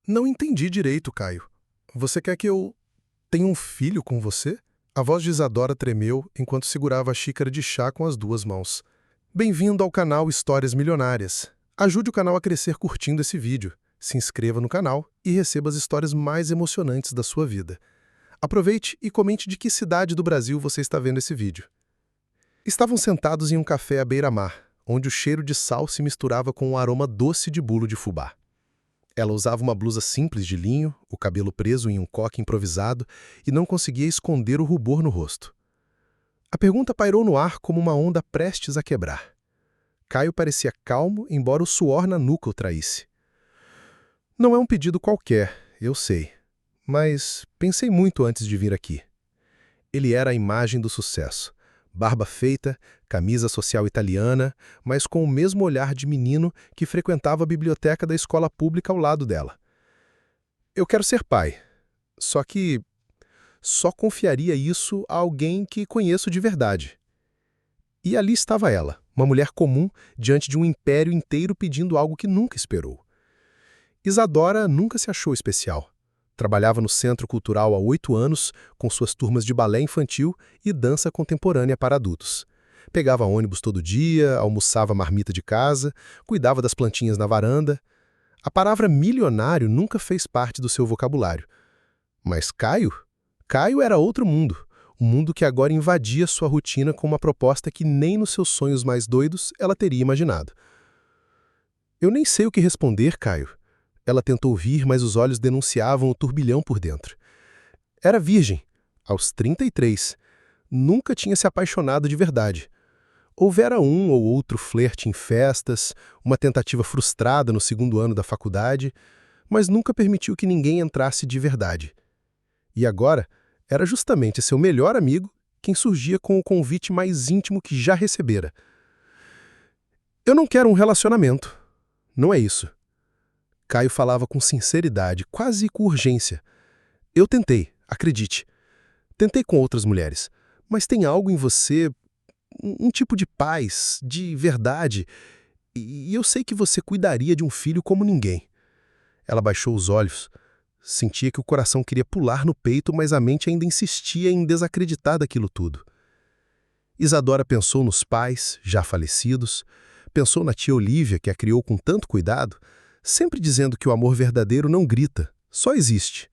Não entendi direito, Caio. Você quer que eu tenha um filho com você? A voz de Isadora tremeu enquanto segurava a xícara de chá com as duas mãos. Bem-vindo ao canal Histórias Milionárias. Ajude o canal a crescer curtindo esse vídeo. Se inscreva no canal e receba as histórias mais emocionantes da sua vida. Aproveite e comente de que cidade do Brasil você está vendo esse vídeo. Estavam sentados em um café à beira-mar, onde o cheiro de sal se misturava com o aroma doce de bolo de fubá. Ela usava uma blusa simples de linho, o cabelo preso em um coque improvisado e não conseguia esconder o rubor no rosto. A pergunta pairou no ar como uma onda prestes a quebrar. Caio parecia calmo, embora o suor na nuca o traísse. Não é um pedido qualquer, eu sei, mas pensei muito antes de vir aqui. Ele era a imagem do sucesso. Barba feita, camisa social italiana, mas com o mesmo olhar de menino que frequentava a biblioteca da escola pública ao lado dela. Eu quero ser pai, só que só confiaria isso a alguém que conheço de verdade. E ali estava ela, uma mulher comum, diante de um império inteiro pedindo algo que nunca esperou. Isadora nunca se achou especial. Trabalhava no Centro Cultural há 8 anos, com suas turmas de balé infantil e dança contemporânea para adultos. Pegava ônibus todo dia, almoçava marmita de casa, cuidava das plantinhas na varanda. A palavra milionário nunca fez parte do seu vocabulário. Mas Caio? Caio era outro mundo. Um mundo que agora invadia sua rotina com uma proposta que nem nos seus sonhos mais doidos ela teria imaginado. Eu nem sei o que responder, Caio. Ela tentou rir, mas os olhos denunciavam o turbilhão por dentro. Era virgem, aos 33. Nunca tinha se apaixonado de verdade. Houvera um ou outro flerte em festas, uma tentativa frustrada no segundo ano da faculdade, mas nunca permitiu que ninguém entrasse de verdade. E agora, era justamente seu melhor amigo quem surgia com o convite mais íntimo que já recebera. Eu não quero um relacionamento. Não é isso. Caio falava com sinceridade, quase com urgência. Eu tentei, acredite. Tentei com outras mulheres, mas tem algo em você, um tipo de paz, de verdade, e eu sei que você cuidaria de um filho como ninguém. Ela baixou os olhos. Sentia que o coração queria pular no peito, mas a mente ainda insistia em desacreditar daquilo tudo. Isadora pensou nos pais, já falecidos, pensou na tia Olívia, que a criou com tanto cuidado, sempre dizendo que o amor verdadeiro não grita, só existe.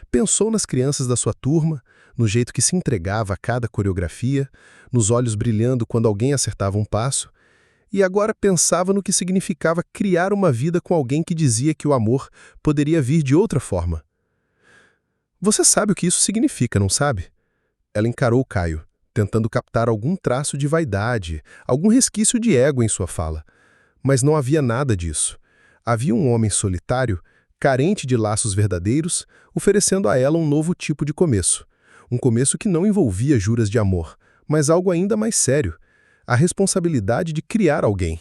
Pensou nas crianças da sua turma, no jeito que se entregava a cada coreografia, nos olhos brilhando quando alguém acertava um passo, e agora pensava no que significava criar uma vida com alguém que dizia que o amor poderia vir de outra forma. Você sabe o que isso significa, não sabe? Ela encarou Caio, tentando captar algum traço de vaidade, algum resquício de ego em sua fala. Mas não havia nada disso. Havia um homem solitário, carente de laços verdadeiros, oferecendo a ela um novo tipo de começo. Um começo que não envolvia juras de amor, mas algo ainda mais sério, a responsabilidade de criar alguém.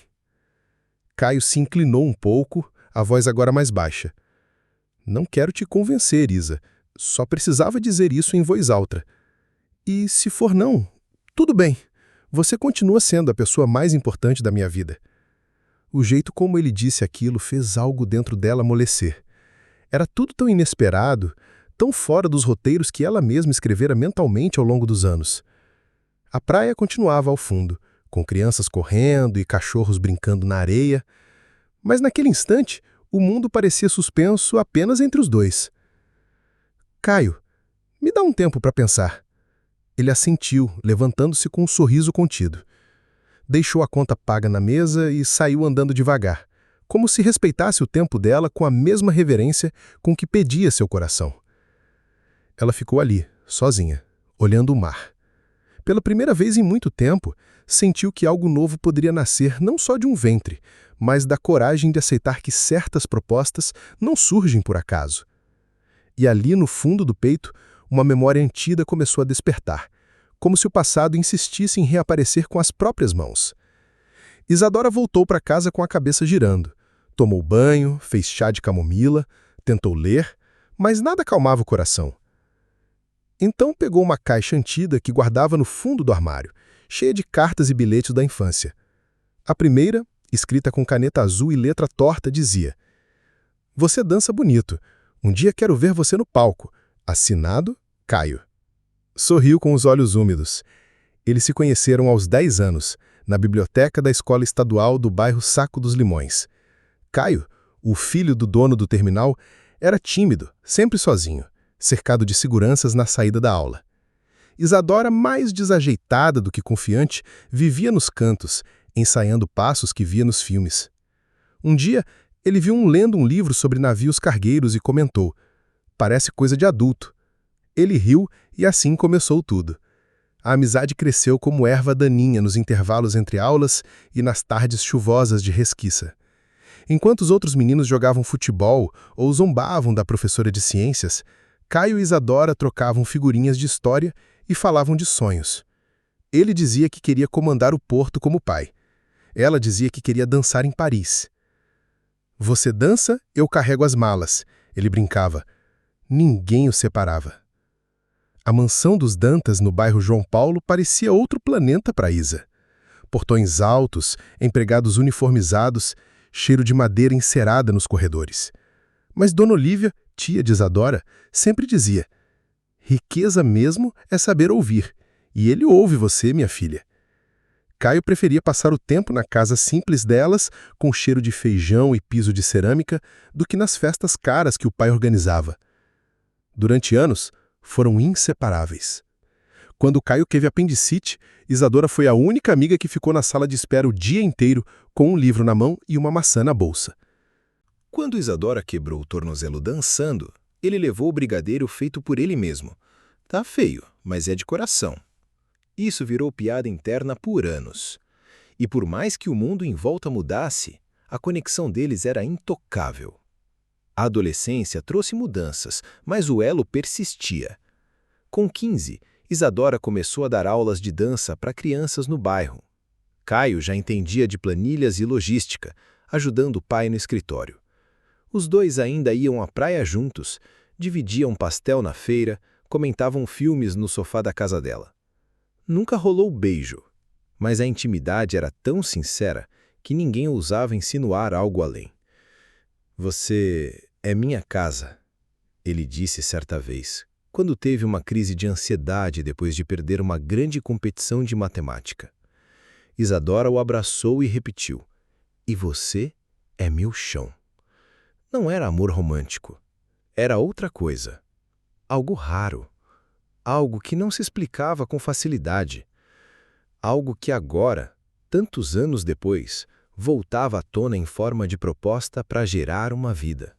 Caio se inclinou um pouco, a voz agora mais baixa. Não quero te convencer, Isa. Só precisava dizer isso em voz alta. E se for não, tudo bem. Você continua sendo a pessoa mais importante da minha vida. O jeito como ele disse aquilo fez algo dentro dela amolecer. Era tudo tão inesperado, tão fora dos roteiros que ela mesma escrevera mentalmente ao longo dos anos. A praia continuava ao fundo, com crianças correndo e cachorros brincando na areia, mas naquele instante o mundo parecia suspenso apenas entre os dois. Caio, me dá um tempo para pensar. Ele assentiu, levantando-se com um sorriso contido. Deixou a conta paga na mesa e saiu andando devagar, como se respeitasse o tempo dela com a mesma reverência com que pedia seu coração. Ela ficou ali, sozinha, olhando o mar. Pela primeira vez em muito tempo, sentiu que algo novo poderia nascer não só de um ventre, mas da coragem de aceitar que certas propostas não surgem por acaso. E ali no fundo do peito, uma memória antiga começou a despertar, como se o passado insistisse em reaparecer com as próprias mãos. Isadora voltou para casa com a cabeça girando. Tomou banho, fez chá de camomila, tentou ler, mas nada acalmava o coração. Então pegou uma caixa antiga que guardava no fundo do armário, cheia de cartas e bilhetes da infância. A primeira, escrita com caneta azul e letra torta, dizia: Você dança bonito. Um dia quero ver você no palco. Assinado, Caio. Sorriu com os olhos úmidos. Eles se conheceram aos 10 anos, na biblioteca da escola estadual do bairro Saco dos Limões. Caio, o filho do dono do terminal, era tímido, sempre sozinho, cercado de seguranças na saída da aula. Isadora, mais desajeitada do que confiante, vivia nos cantos, ensaiando passos que via nos filmes. Um dia, ele viu lendo um livro sobre navios cargueiros e comentou: "Parece coisa de adulto." Ele riu e assim começou tudo. A amizade cresceu como erva daninha nos intervalos entre aulas e nas tardes chuvosas de resquiça. Enquanto os outros meninos jogavam futebol ou zombavam da professora de ciências, Caio e Isadora trocavam figurinhas de história e falavam de sonhos. Ele dizia que queria comandar o porto como pai. Ela dizia que queria dançar em Paris. "Você dança, eu carrego as malas", ele brincava. Ninguém os separava. A mansão dos Dantas, no bairro João Paulo, parecia outro planeta para Isa. Portões altos, empregados uniformizados, cheiro de madeira encerada nos corredores. Mas Dona Olívia, tia de Isadora, sempre dizia: "Riqueza mesmo é saber ouvir, e ele ouve você, minha filha." Caio preferia passar o tempo na casa simples delas, com cheiro de feijão e piso de cerâmica, do que nas festas caras que o pai organizava. Durante anos, foram inseparáveis. Quando Caio teve apendicite, Isadora foi a única amiga que ficou na sala de espera o dia inteiro, com um livro na mão e uma maçã na bolsa. Quando Isadora quebrou o tornozelo dançando, ele levou o brigadeiro feito por ele mesmo. Tá feio, mas é de coração. Isso virou piada interna por anos. E por mais que o mundo em volta mudasse, a conexão deles era intocável. A adolescência trouxe mudanças, mas o elo persistia. Com 15, Isadora começou a dar aulas de dança para crianças no bairro. Caio já entendia de planilhas e logística, ajudando o pai no escritório. Os dois ainda iam à praia juntos, dividiam pastel na feira, comentavam filmes no sofá da casa dela. Nunca rolou beijo, mas a intimidade era tão sincera que ninguém ousava insinuar algo além. "Você é minha casa", ele disse certa vez, quando teve uma crise de ansiedade depois de perder uma grande competição de matemática. Isadora o abraçou e repetiu: "E você é meu chão." Não era amor romântico. Era outra coisa. Algo raro. Algo que não se explicava com facilidade. Algo que agora, tantos anos depois, voltava à tona em forma de proposta para gerar uma vida.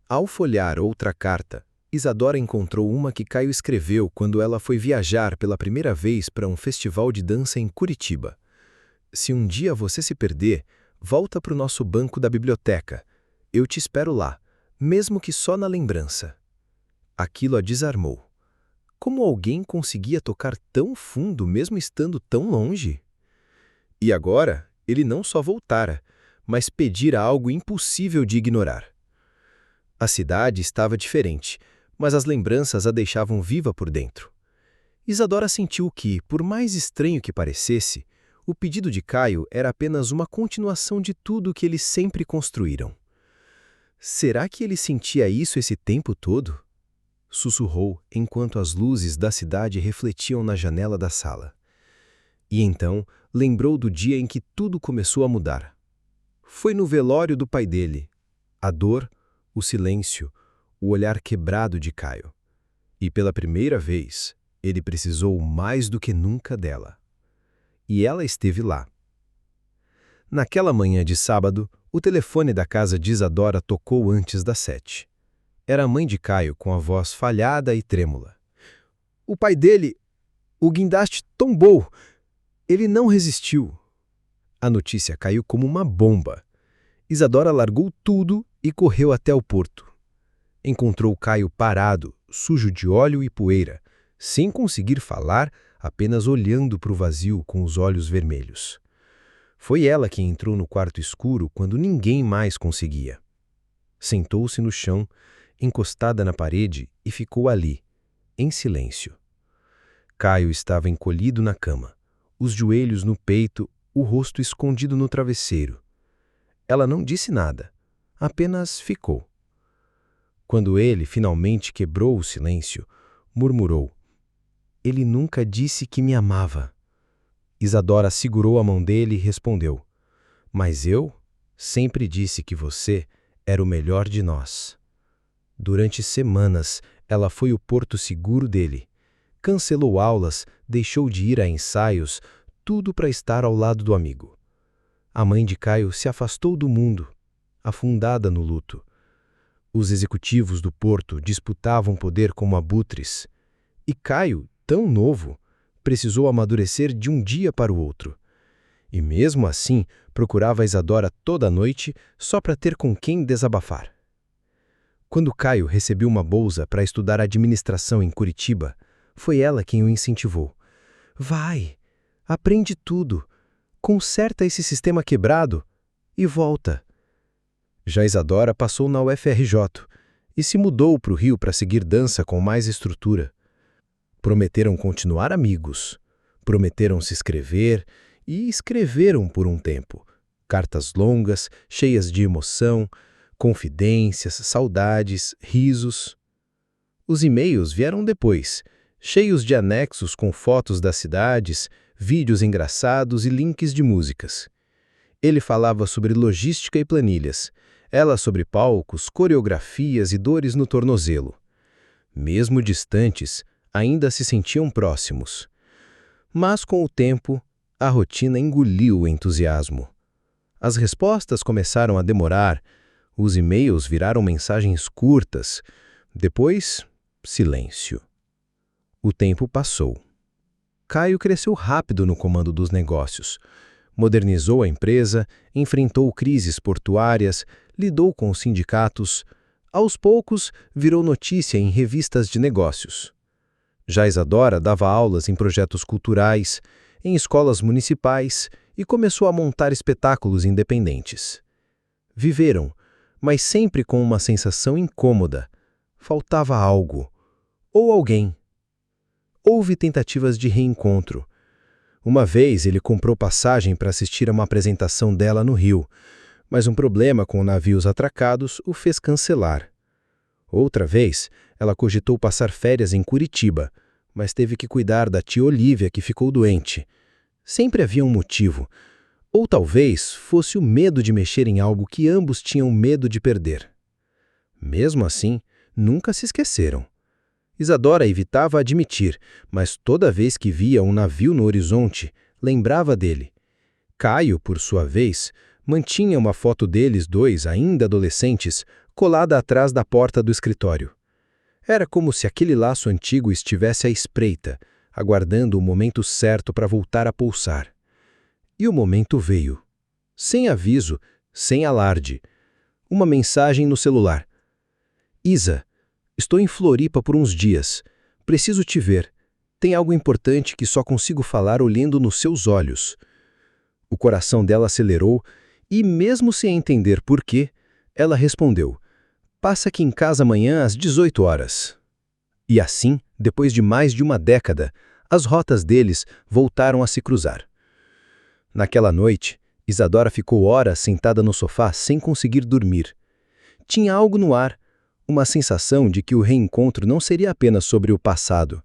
Ao folhear outra carta, Isadora encontrou uma que Caio escreveu quando ela foi viajar pela primeira vez para um festival de dança em Curitiba. "Se um dia você se perder, volta para o nosso banco da biblioteca. Eu te espero lá, mesmo que só na lembrança." Aquilo a desarmou. Como alguém conseguia tocar tão fundo mesmo estando tão longe? E agora, ele não só voltara, mas pedira algo impossível de ignorar. A cidade estava diferente, mas as lembranças a deixavam viva por dentro. Isadora sentiu que, por mais estranho que parecesse, o pedido de Caio era apenas uma continuação de tudo que eles sempre construíram. Será que ele sentia isso esse tempo todo? Sussurrou enquanto as luzes da cidade refletiam na janela da sala. E então lembrou do dia em que tudo começou a mudar. Foi no velório do pai dele. A dor, o silêncio, o olhar quebrado de Caio. E pela primeira vez, ele precisou mais do que nunca dela. E ela esteve lá. Naquela manhã de sábado, o telefone da casa de Isadora tocou antes das 7. Era a mãe de Caio com a voz falhada e trêmula. "O pai dele, o guindaste tombou. Ele não resistiu." A notícia caiu como uma bomba. Isadora largou tudo e correu até o porto. Encontrou Caio parado, sujo de óleo e poeira, sem conseguir falar, apenas olhando para o vazio com os olhos vermelhos. Foi ela quem entrou no quarto escuro quando ninguém mais conseguia. Sentou-se no chão, encostada na parede, e ficou ali, em silêncio. Caio estava encolhido na cama, os joelhos no peito, o rosto escondido no travesseiro. Ela não disse nada, apenas ficou, Quando ele finalmente quebrou o silêncio, murmurou: "Ele nunca disse que me amava." Isadora segurou a mão dele e respondeu: "Mas eu sempre disse que você era o melhor de nós." Durante semanas, ela foi o porto seguro dele. Cancelou aulas, deixou de ir a ensaios, tudo para estar ao lado do amigo. A mãe de Caio se afastou do mundo, afundada no luto. Os executivos do porto disputavam poder como abutres. E Caio, tão novo, precisou amadurecer de um dia para o outro. E mesmo assim, procurava Isadora toda noite só para ter com quem desabafar. Quando Caio recebeu uma bolsa para estudar administração em Curitiba, foi ela quem o incentivou. "Vai, aprende tudo, conserta esse sistema quebrado e volta." Já Isadora passou na UFRJ e se mudou para o Rio para seguir dança com mais estrutura. Prometeram continuar amigos, prometeram se escrever e escreveram por um tempo. Cartas longas, cheias de emoção, confidências, saudades, risos. Os e-mails vieram depois, cheios de anexos com fotos das cidades, vídeos engraçados e links de músicas. Ele falava sobre logística e planilhas, ela sobre palcos, coreografias e dores no tornozelo. Mesmo distantes, ainda se sentiam próximos. Mas com o tempo, a rotina engoliu o entusiasmo. As respostas começaram a demorar, os e-mails viraram mensagens curtas, depois, silêncio. O tempo passou. Caio cresceu rápido no comando dos negócios. Modernizou a empresa, enfrentou crises portuárias, lidou com os sindicatos. Aos poucos, virou notícia em revistas de negócios. Já Isadora dava aulas em projetos culturais, em escolas municipais e começou a montar espetáculos independentes. Viveram, mas sempre com uma sensação incômoda. Faltava algo. Ou alguém. Houve tentativas de reencontro. Uma vez ele comprou passagem para assistir a uma apresentação dela no Rio, mas um problema com navios atracados o fez cancelar. Outra vez, ela cogitou passar férias em Curitiba, mas teve que cuidar da tia Olívia, que ficou doente. Sempre havia um motivo. Ou talvez fosse o medo de mexer em algo que ambos tinham medo de perder. Mesmo assim, nunca se esqueceram. Isadora evitava admitir, mas toda vez que via um navio no horizonte, lembrava dele. Caio, por sua vez, mantinha uma foto deles dois, ainda adolescentes, colada atrás da porta do escritório. Era como se aquele laço antigo estivesse à espreita, aguardando o momento certo para voltar a pulsar. E o momento veio. Sem aviso, sem alarde. Uma mensagem no celular. "Isa, estou em Floripa por uns dias. Preciso te ver. Tem algo importante que só consigo falar olhando nos seus olhos." O coração dela acelerou e, mesmo sem entender por quê, ela respondeu: "Passa aqui em casa amanhã às 18 horas." E assim, depois de mais de uma década, as rotas deles voltaram a se cruzar. Naquela noite, Isadora ficou horas sentada no sofá sem conseguir dormir. Tinha algo no ar, uma sensação de que o reencontro não seria apenas sobre o passado.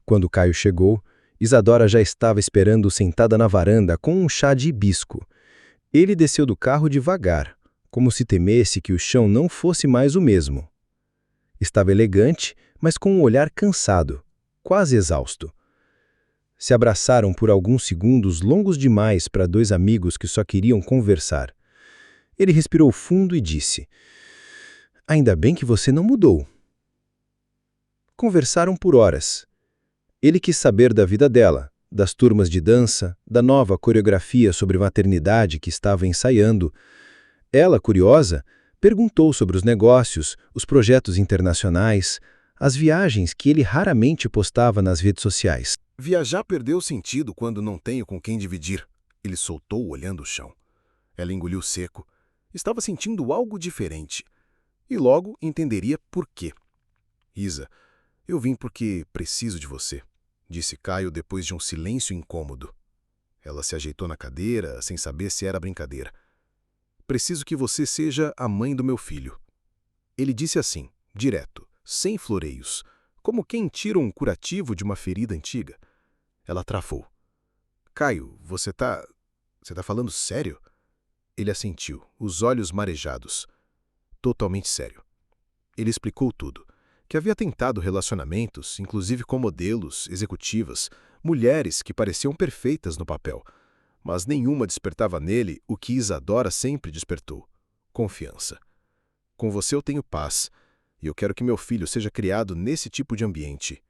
Quando Caio chegou, Isadora já estava esperando sentada na varanda com um chá de hibisco. Ele desceu do carro devagar, como se temesse que o chão não fosse mais o mesmo. Estava elegante, mas com um olhar cansado, quase exausto. Se abraçaram por alguns segundos longos demais para dois amigos que só queriam conversar. Ele respirou fundo e disse: "Ainda bem que você não mudou." Conversaram por horas. Ele quis saber da vida dela, das turmas de dança, da nova coreografia sobre maternidade que estava ensaiando. Ela, curiosa, perguntou sobre os negócios, os projetos internacionais, as viagens que ele raramente postava nas redes sociais. Viajar perdeu sentido quando não tenho com quem dividir. Ele soltou olhando o chão. Ela engoliu seco. Estava sentindo algo diferente. E logo entenderia por quê. "Isa, eu vim porque preciso de você", disse Caio depois de um silêncio incômodo. Ela se ajeitou na cadeira, sem saber se era brincadeira. "Preciso que você seja a mãe do meu filho." Ele disse assim, direto, sem floreios, como quem tira um curativo de uma ferida antiga. Ela travou. Caio, você tá falando sério? Ele assentiu, os olhos marejados. Totalmente sério. Ele explicou tudo. Que havia tentado relacionamentos, inclusive com modelos, executivas, mulheres que pareciam perfeitas no papel, mas nenhuma despertava nele o que Isadora sempre despertou: confiança. Com você eu tenho paz, e eu quero que meu filho seja criado nesse tipo de ambiente.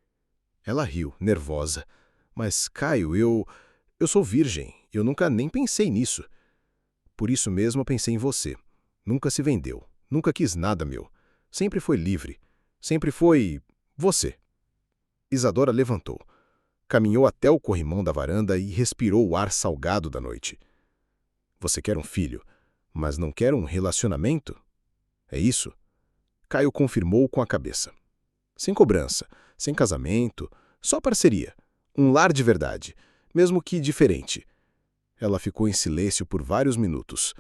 Ela riu, nervosa. Mas, Caio, eu sou virgem, eu nunca nem pensei nisso. Por isso mesmo eu pensei em você. Nunca se vendeu, nunca quis nada meu. Sempre foi livre. Sempre foi você. Isadora levantou. Caminhou até o corrimão da varanda e respirou o ar salgado da noite. Você quer um filho, mas não quer um relacionamento? É isso? Caio confirmou com a cabeça. Sem cobrança, sem casamento, só parceria. Um lar de verdade, mesmo que diferente. Ela ficou em silêncio por vários minutos.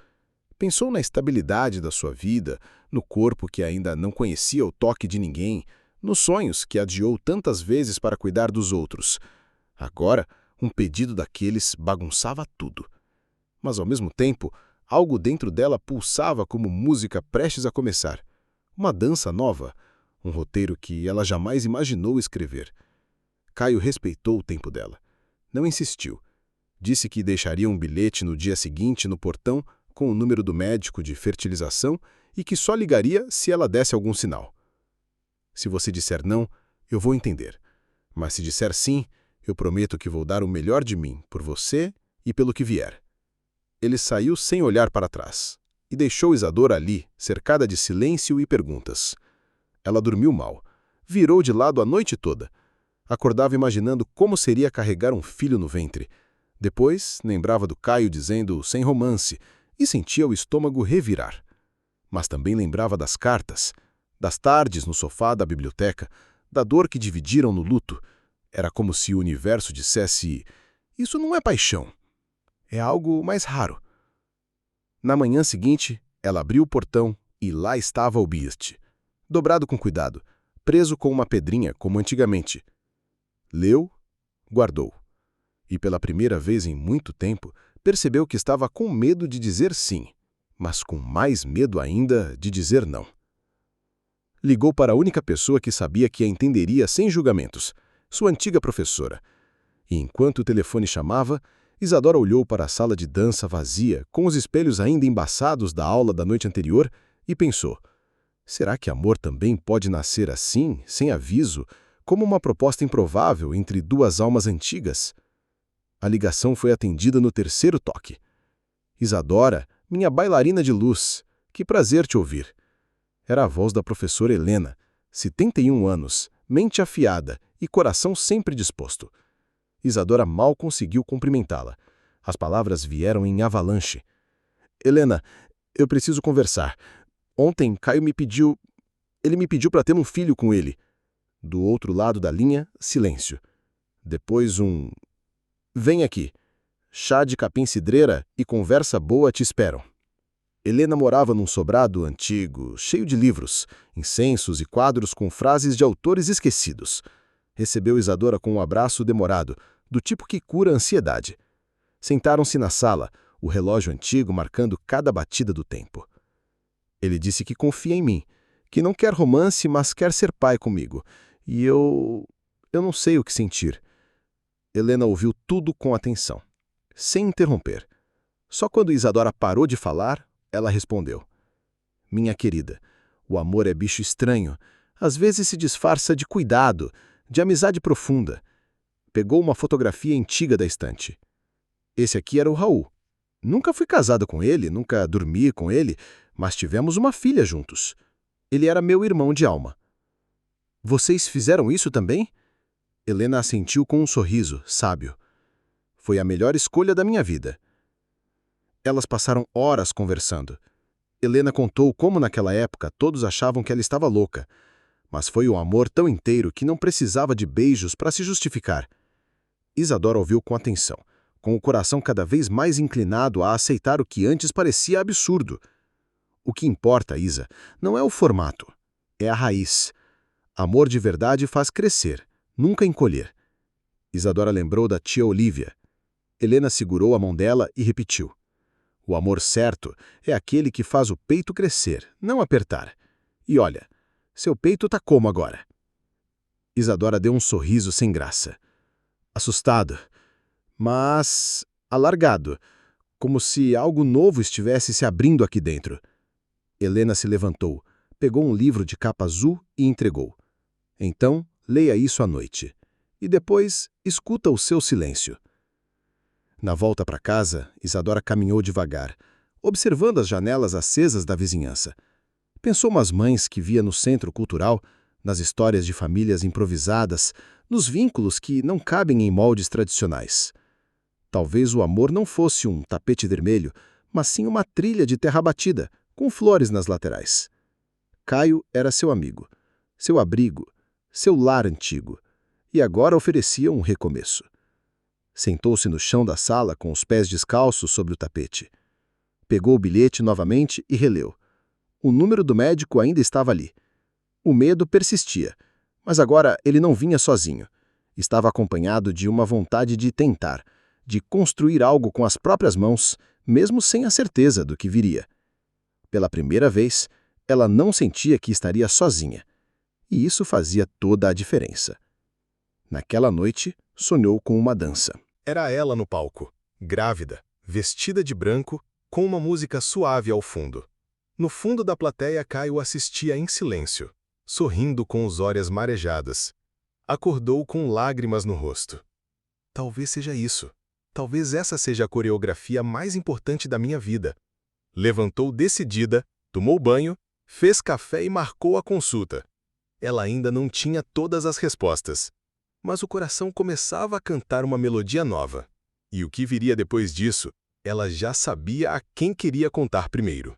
Pensou na estabilidade da sua vida, no corpo que ainda não conhecia o toque de ninguém, nos sonhos que adiou tantas vezes para cuidar dos outros. Agora, um pedido daqueles bagunçava tudo. Mas, ao mesmo tempo, algo dentro dela pulsava como música prestes a começar. Uma dança nova, um roteiro que ela jamais imaginou escrever. Caio respeitou o tempo dela. Não insistiu. Disse que deixaria um bilhete no dia seguinte no portão com o número do médico de fertilização e que só ligaria se ela desse algum sinal. Se você disser não, eu vou entender. Mas se disser sim, eu prometo que vou dar o melhor de mim por você e pelo que vier. Ele saiu sem olhar para trás e deixou Isadora ali, cercada de silêncio e perguntas. Ela dormiu mal. Virou de lado a noite toda. Acordava imaginando como seria carregar um filho no ventre. Depois, lembrava do Caio dizendo sem romance e sentia o estômago revirar. Mas também lembrava das cartas, das tardes no sofá da biblioteca, da dor que dividiram no luto. Era como se o universo dissesse: isso não é paixão. É algo mais raro. Na manhã seguinte, ela abriu o portão e lá estava o bilhete. Dobrado com cuidado, preso com uma pedrinha como antigamente. Leu, guardou. E pela primeira vez em muito tempo, percebeu que estava com medo de dizer sim, mas com mais medo ainda de dizer não. Ligou para a única pessoa que sabia que a entenderia sem julgamentos, sua antiga professora. E enquanto o telefone chamava, Isadora olhou para a sala de dança vazia, com os espelhos ainda embaçados da aula da noite anterior, e pensou: será que amor também pode nascer assim, sem aviso, como uma proposta improvável entre duas almas antigas? A ligação foi atendida no terceiro toque. Isadora, minha bailarina de luz, que prazer te ouvir. Era a voz da professora Helena, 71 anos, mente afiada e coração sempre disposto. Isadora mal conseguiu cumprimentá-la. As palavras vieram em avalanche. Helena, eu preciso conversar. Ontem, Caio me pediu... Ele me pediu para ter um filho com ele. Do outro lado da linha, silêncio. Depois Vem aqui. Chá de capim-cidreira e conversa boa te esperam. Helena morava num sobrado antigo, cheio de livros, incensos e quadros com frases de autores esquecidos. Recebeu Isadora com um abraço demorado, do tipo que cura a ansiedade. Sentaram-se na sala, o relógio antigo marcando cada batida do tempo. Ele disse que confia em mim, que não quer romance, mas quer ser pai comigo. E eu não sei o que sentir. Helena ouviu tudo com atenção, sem interromper. Só quando Isadora parou de falar, ela respondeu: minha querida, o amor é bicho estranho. Às vezes se disfarça de cuidado, de amizade profunda. Pegou uma fotografia antiga da estante. Esse aqui era o Raul. Nunca fui casada com ele, nunca dormi com ele, mas tivemos uma filha juntos. Ele era meu irmão de alma. Vocês fizeram isso também? Helena assentiu com um sorriso, sábio. Foi a melhor escolha da minha vida. Elas passaram horas conversando. Helena contou como naquela época todos achavam que ela estava louca, mas foi um amor tão inteiro que não precisava de beijos para se justificar. Isadora ouviu com atenção, com o coração cada vez mais inclinado a aceitar o que antes parecia absurdo. O que importa, Isa, não é o formato, É a raiz. Amor de verdade faz crescer, nunca encolher. Isadora lembrou da tia Olívia. Helena segurou a mão dela e repetiu. O amor certo é aquele que faz o peito crescer, não apertar. E olha, seu peito tá como agora? Isadora deu um sorriso sem graça. Assustado, mas alargado, como se algo novo estivesse se abrindo aqui dentro. Helena se levantou, pegou um livro de capa azul e entregou. Então, leia isso à noite. E depois, escuta o seu silêncio. Na volta para casa, Isadora caminhou devagar, observando as janelas acesas da vizinhança. Pensou nas mães que via no centro cultural, nas histórias de famílias improvisadas, nos vínculos que não cabem em moldes tradicionais. Talvez o amor não fosse um tapete vermelho, mas sim uma trilha de terra batida, com flores nas laterais. Caio era seu amigo, seu abrigo, seu lar antigo, e agora oferecia um recomeço. Sentou-se no chão da sala com os pés descalços sobre o tapete. Pegou o bilhete novamente e releu. O número do médico ainda estava ali. O medo persistia, mas agora ele não vinha sozinho. Estava acompanhado de uma vontade de tentar, de construir algo com as próprias mãos, mesmo sem a certeza do que viria. Pela primeira vez, ela não sentia que estaria sozinha. E isso fazia toda a diferença. Naquela noite, sonhou com uma dança. Era ela no palco, grávida, vestida de branco, com uma música suave ao fundo. No fundo da plateia, Caio assistia em silêncio, sorrindo com os olhos marejadas. Acordou com lágrimas no rosto. Talvez seja isso. Talvez essa seja a coreografia mais importante da minha vida. Levantou decidida, tomou banho, fez café e marcou a consulta. Ela ainda não tinha todas as respostas, mas o coração começava a cantar uma melodia nova. E o que viria depois disso, ela já sabia a quem queria contar primeiro.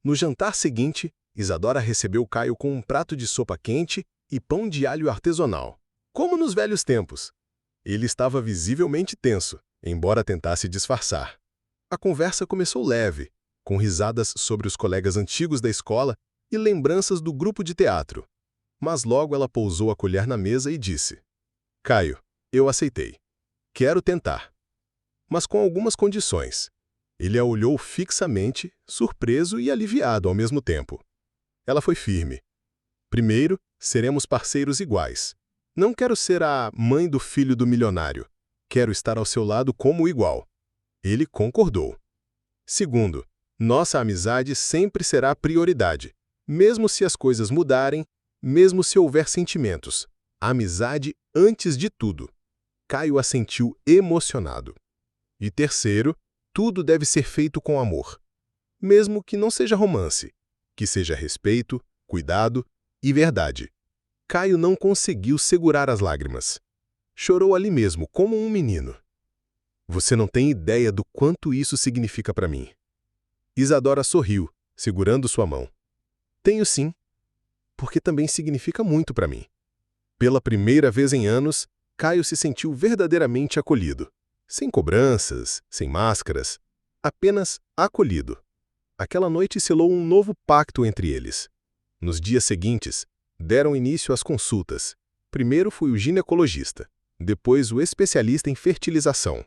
No jantar seguinte, Isadora recebeu Caio com um prato de sopa quente e pão de alho artesanal, como nos velhos tempos. Ele estava visivelmente tenso, embora tentasse disfarçar. A conversa começou leve, com risadas sobre os colegas antigos da escola e lembranças do grupo de teatro. Mas logo ela pousou a colher na mesa e disse: Caio, eu aceitei. Quero tentar. Mas com algumas condições. Ele a olhou fixamente, surpreso e aliviado ao mesmo tempo. Ela foi firme. Primeiro, seremos parceiros iguais. Não quero ser a mãe do filho do milionário. Quero estar ao seu lado como igual. Ele concordou. Segundo, nossa amizade sempre será prioridade, mesmo se as coisas mudarem, mesmo se houver sentimentos. Amizade antes de tudo. Caio assentiu emocionado. E terceiro, tudo deve ser feito com amor. Mesmo que não seja romance, que seja respeito, cuidado e verdade. Caio não conseguiu segurar as lágrimas. Chorou ali mesmo, como um menino. Você não tem ideia do quanto isso significa para mim. Isadora sorriu, segurando sua mão. Tenho sim, porque também significa muito para mim. Pela primeira vez em anos, Caio se sentiu verdadeiramente acolhido. Sem cobranças, sem máscaras, apenas acolhido. Aquela noite selou um novo pacto entre eles. Nos dias seguintes, deram início às consultas. Primeiro foi o ginecologista, depois o especialista em fertilização.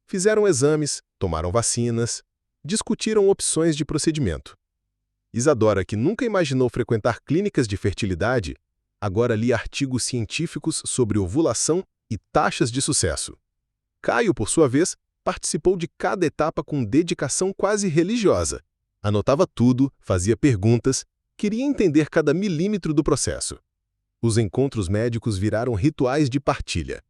Fizeram exames, tomaram vacinas, discutiram opções de procedimento. Isadora, que nunca imaginou frequentar clínicas de fertilidade, agora lia artigos científicos sobre ovulação e taxas de sucesso. Caio, por sua vez, participou de cada etapa com dedicação quase religiosa. Anotava tudo, fazia perguntas, queria entender cada milímetro do processo. Os encontros médicos viraram rituais de partilha.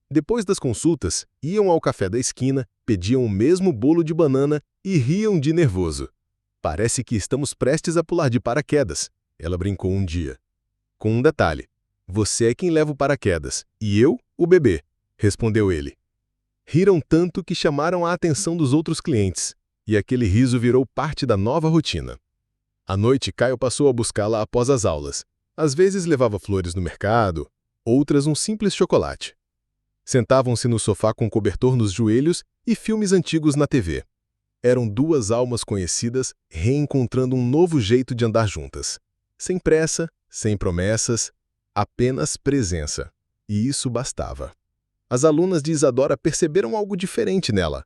Depois das consultas, iam ao café da esquina, pediam o mesmo bolo de banana e riam de nervoso. Parece que estamos prestes a pular de paraquedas, ela brincou um dia. Com um detalhe, você é quem leva o paraquedas, e eu, o bebê, respondeu ele. Riram tanto que chamaram a atenção dos outros clientes, e aquele riso virou parte da nova rotina. À noite, Caio passou a buscá-la após as aulas. Às vezes levava flores no mercado, outras um simples chocolate. Sentavam-se no sofá com cobertor nos joelhos e filmes antigos na TV. Eram duas almas conhecidas reencontrando um novo jeito de andar juntas. Sem pressa, Sem promessas, apenas presença. E isso bastava. As alunas de Isadora perceberam algo diferente nela.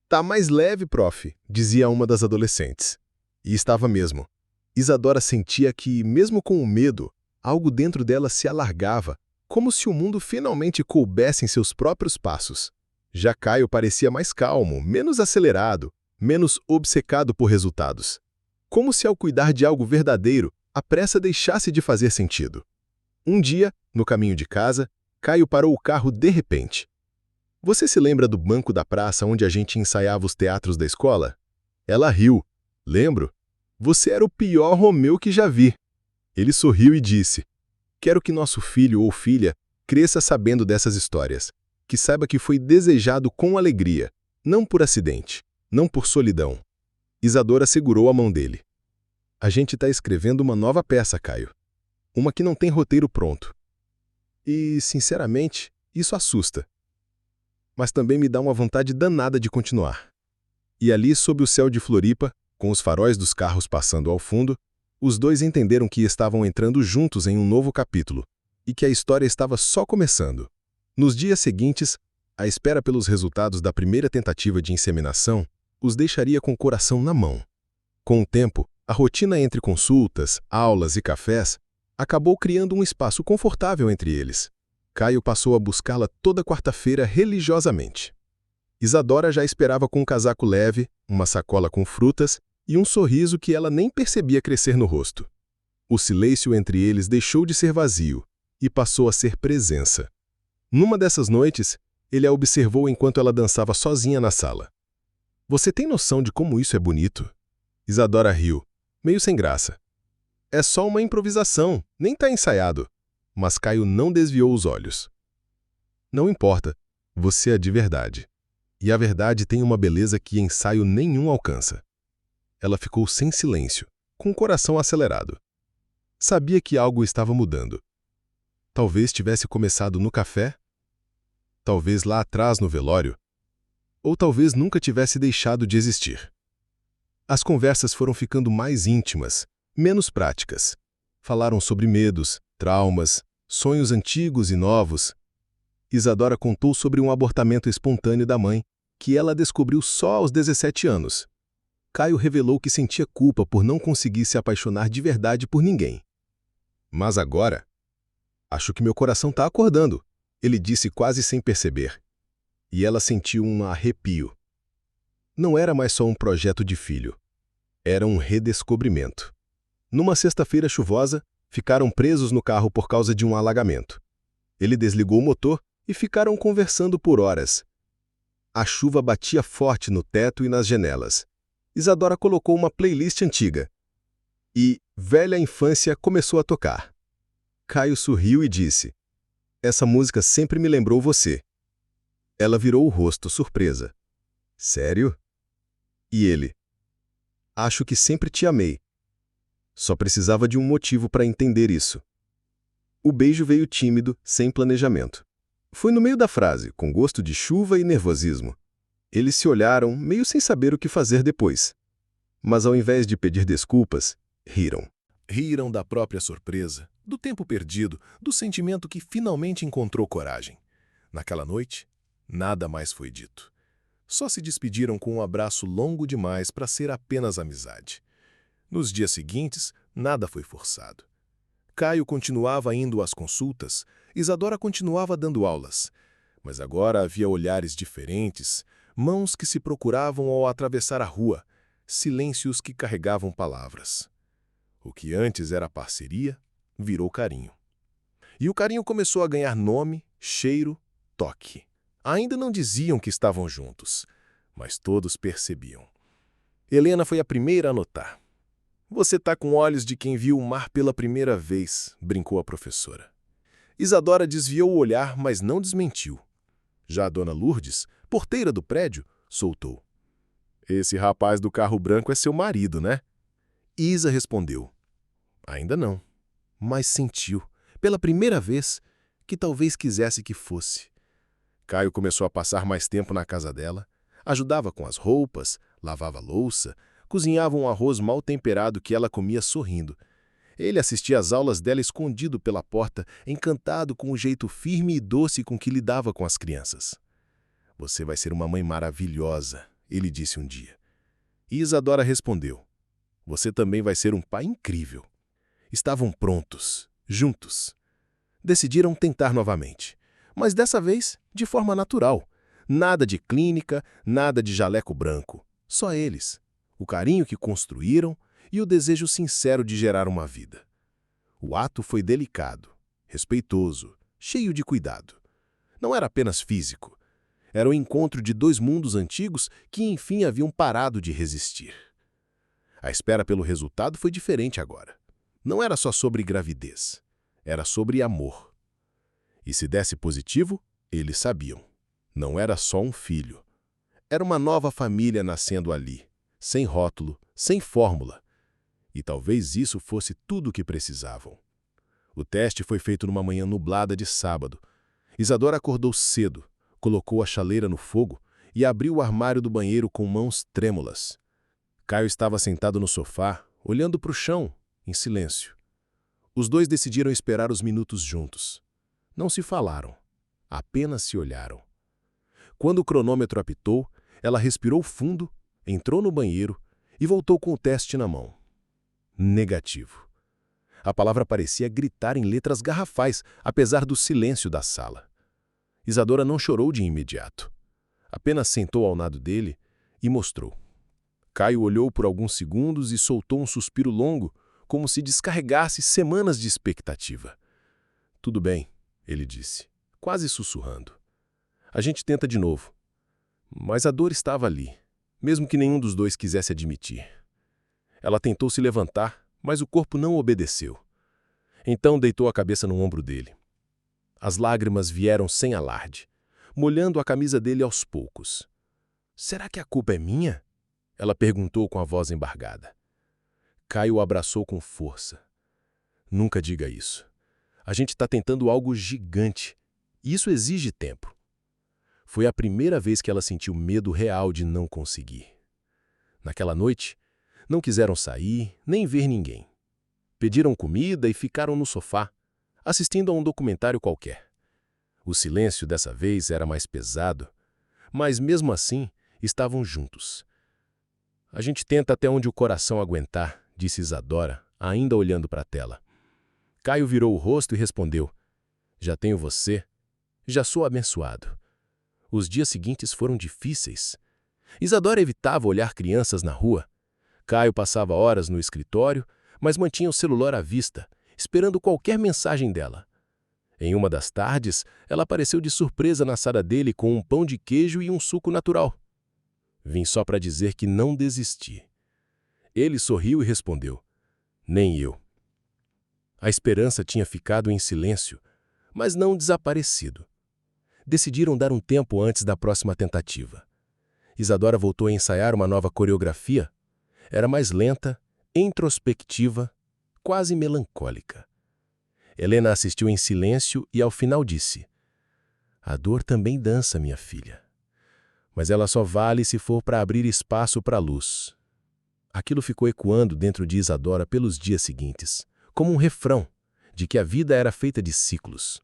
"Tá mais leve, prof", dizia uma das adolescentes. E estava mesmo. Isadora sentia que, mesmo com o medo, algo dentro dela se alargava, como se o mundo finalmente coubesse em seus próprios passos. Já Caio parecia mais calmo, menos acelerado, menos obcecado por resultados. Como se ao cuidar de algo verdadeiro, a pressa deixasse de fazer sentido. Um dia, no caminho de casa, Caio parou o carro de repente. "Você se lembra do banco da praça onde a gente ensaiava os teatros da escola?" Ela riu. "Lembro. Você era o pior Romeu que já vi." Ele sorriu e disse: "Quero que nosso filho ou filha cresça sabendo dessas histórias, que saiba que foi desejado com alegria, não por acidente, não por solidão." Isadora segurou a mão dele. "A gente está escrevendo uma nova peça, Caio. Uma que não tem roteiro pronto. E, sinceramente, isso assusta. Mas também me dá uma vontade danada de continuar." E ali, sob o céu de Floripa, com os faróis dos carros passando ao fundo, os dois entenderam que estavam entrando juntos em um novo capítulo, e que a história estava só começando. Nos dias seguintes, a espera pelos resultados da primeira tentativa de inseminação os deixaria com o coração na mão. Com o tempo, a rotina entre consultas, aulas e cafés acabou criando um espaço confortável entre eles. Caio passou a buscá-la toda quarta-feira religiosamente. Isadora já esperava com um casaco leve, uma sacola com frutas e um sorriso que ela nem percebia crescer no rosto. O silêncio entre eles deixou de ser vazio e passou a ser presença. Numa dessas noites, ele a observou enquanto ela dançava sozinha na sala. "Você tem noção de como isso é bonito?" Isadora riu, meio sem graça. "É só uma improvisação, nem tá ensaiado." Mas Caio não desviou os olhos. "Não importa, você é de verdade. E a verdade tem uma beleza que ensaio nenhum alcança." Ela ficou sem silêncio, com o coração acelerado. Sabia que algo estava mudando. Talvez tivesse começado no café, talvez lá atrás no velório, ou talvez nunca tivesse deixado de existir. As conversas foram ficando mais íntimas, menos práticas. Falaram sobre medos, traumas, sonhos antigos e novos. Isadora contou sobre um abortamento espontâneo da mãe, que ela descobriu só aos 17 anos. Caio revelou que sentia culpa por não conseguir se apaixonar de verdade por ninguém. "Mas agora, acho que meu coração está acordando", ele disse quase sem perceber. E ela sentiu um arrepio. Não era mais só um projeto de filho. Era um redescobrimento. Numa sexta-feira chuvosa, ficaram presos no carro por causa de um alagamento. Ele desligou o motor e ficaram conversando por horas. A chuva batia forte no teto e nas janelas. Isadora colocou uma playlist antiga. E Velha Infância começou a tocar. Caio sorriu e disse: "Essa música sempre me lembrou você." Ela virou o rosto, surpresa. "Sério?" E ele: "Acho que sempre te amei. Só precisava de um motivo para entender isso." O beijo veio tímido, sem planejamento. Foi no meio da frase, com gosto de chuva e nervosismo. Eles se olharam, meio sem saber o que fazer depois. Mas ao invés de pedir desculpas, riram. Riram da própria surpresa, do tempo perdido, do sentimento que finalmente encontrou coragem. Naquela noite, nada mais foi dito. Só se despediram com um abraço longo demais para ser apenas amizade. Nos dias seguintes, nada foi forçado. Caio continuava indo às consultas, Isadora continuava dando aulas. Mas agora havia olhares diferentes, mãos que se procuravam ao atravessar a rua, silêncios que carregavam palavras. O que antes era parceria, virou carinho. E o carinho começou a ganhar nome, cheiro, toque. Ainda não diziam que estavam juntos, mas todos percebiam. Helena foi a primeira a notar. "Você tá com olhos de quem viu o mar pela primeira vez", brincou a professora. Isadora desviou o olhar, mas não desmentiu. Já a dona Lourdes, porteira do prédio, soltou: "Esse rapaz do carro branco é seu marido, né?" Isa respondeu: "Ainda não, mas sentiu, pela primeira vez, que talvez quisesse que fosse." Caio começou a passar mais tempo na casa dela, ajudava com as roupas, lavava a louça, cozinhava um arroz mal temperado que ela comia sorrindo. Ele assistia às aulas dela escondido pela porta, encantado com o jeito firme e doce com que lidava com as crianças. "Você vai ser uma mãe maravilhosa", ele disse um dia. E Isadora respondeu: "Você também vai ser um pai incrível." Estavam prontos, juntos. Decidiram tentar novamente, mas dessa vez de forma natural. Nada de clínica, nada de jaleco branco. Só eles, o carinho que construíram e o desejo sincero de gerar uma vida. O ato foi delicado, respeitoso, cheio de cuidado. Não era apenas físico. Era o encontro de dois mundos antigos que enfim haviam parado de resistir. A espera pelo resultado foi diferente agora. Não era só sobre gravidez. Era sobre amor. E se desse positivo, eles sabiam. Não era só um filho. Era uma nova família nascendo ali, sem rótulo, sem fórmula. E talvez isso fosse tudo o que precisavam. O teste foi feito numa manhã nublada de sábado. Isadora acordou cedo, colocou a chaleira no fogo e abriu o armário do banheiro com mãos trêmulas. Caio estava sentado no sofá, olhando para o chão, em silêncio. Os dois decidiram esperar os minutos juntos. Não se falaram, apenas se olharam. Quando o cronômetro apitou, ela respirou fundo, entrou no banheiro e voltou com o teste na mão. Negativo. A palavra parecia gritar em letras garrafais, apesar do silêncio da sala. Isadora não chorou de imediato. Apenas sentou ao lado dele e mostrou. Caio olhou por alguns segundos e soltou um suspiro longo, como se descarregasse semanas de expectativa. "Tudo bem", ele disse, quase sussurrando. "A gente tenta de novo." Mas a dor estava ali, mesmo que nenhum dos dois quisesse admitir. Ela tentou se levantar, mas o corpo não obedeceu. Então deitou a cabeça no ombro dele. As lágrimas vieram sem alarde, molhando a camisa dele aos poucos. "Será que a culpa é minha?" Ela perguntou com a voz embargada. Caio o abraçou com força. "Nunca diga isso. A gente está tentando algo gigante, e isso exige tempo." Foi a primeira vez que ela sentiu medo real de não conseguir. Naquela noite, não quiseram sair, nem ver ninguém. Pediram comida e ficaram no sofá, assistindo a um documentário qualquer. O silêncio dessa vez era mais pesado, mas mesmo assim estavam juntos. "A gente tenta até onde o coração aguentar", disse Isadora, ainda olhando para a tela. Caio virou o rosto e respondeu: "Já tenho você. Já sou abençoado." Os dias seguintes foram difíceis. Isadora evitava olhar crianças na rua. Caio passava horas no escritório, mas mantinha o celular à vista, esperando qualquer mensagem dela. Em uma das tardes, ela apareceu de surpresa na sala dele com um pão de queijo e um suco natural. "Vim só para dizer que não desisti." Ele sorriu e respondeu: "Nem eu." A esperança tinha ficado em silêncio, mas não desaparecido. Decidiram dar um tempo antes da próxima tentativa. Isadora voltou a ensaiar uma nova coreografia. Era mais lenta, introspectiva, quase melancólica. Helena assistiu em silêncio e ao final disse: "A dor também dança, minha filha. Mas ela só vale se for para abrir espaço para a luz." Aquilo ficou ecoando dentro de Isadora pelos dias seguintes, como um refrão de que a vida era feita de ciclos.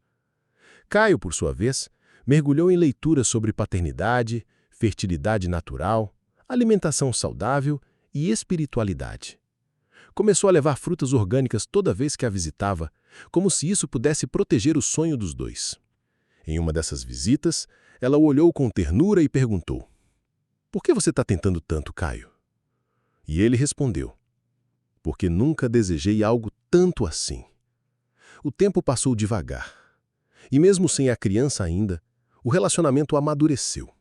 Caio, por sua vez, mergulhou em leituras sobre paternidade, fertilidade natural, alimentação saudável e espiritualidade. Começou a levar frutas orgânicas toda vez que a visitava, como se isso pudesse proteger o sonho dos dois. Em uma dessas visitas, ela o olhou com ternura e perguntou: "Por que você está tentando tanto, Caio?" E ele respondeu: "Porque nunca desejei algo tanto assim." O tempo passou devagar. E mesmo sem a criança ainda, o relacionamento amadureceu.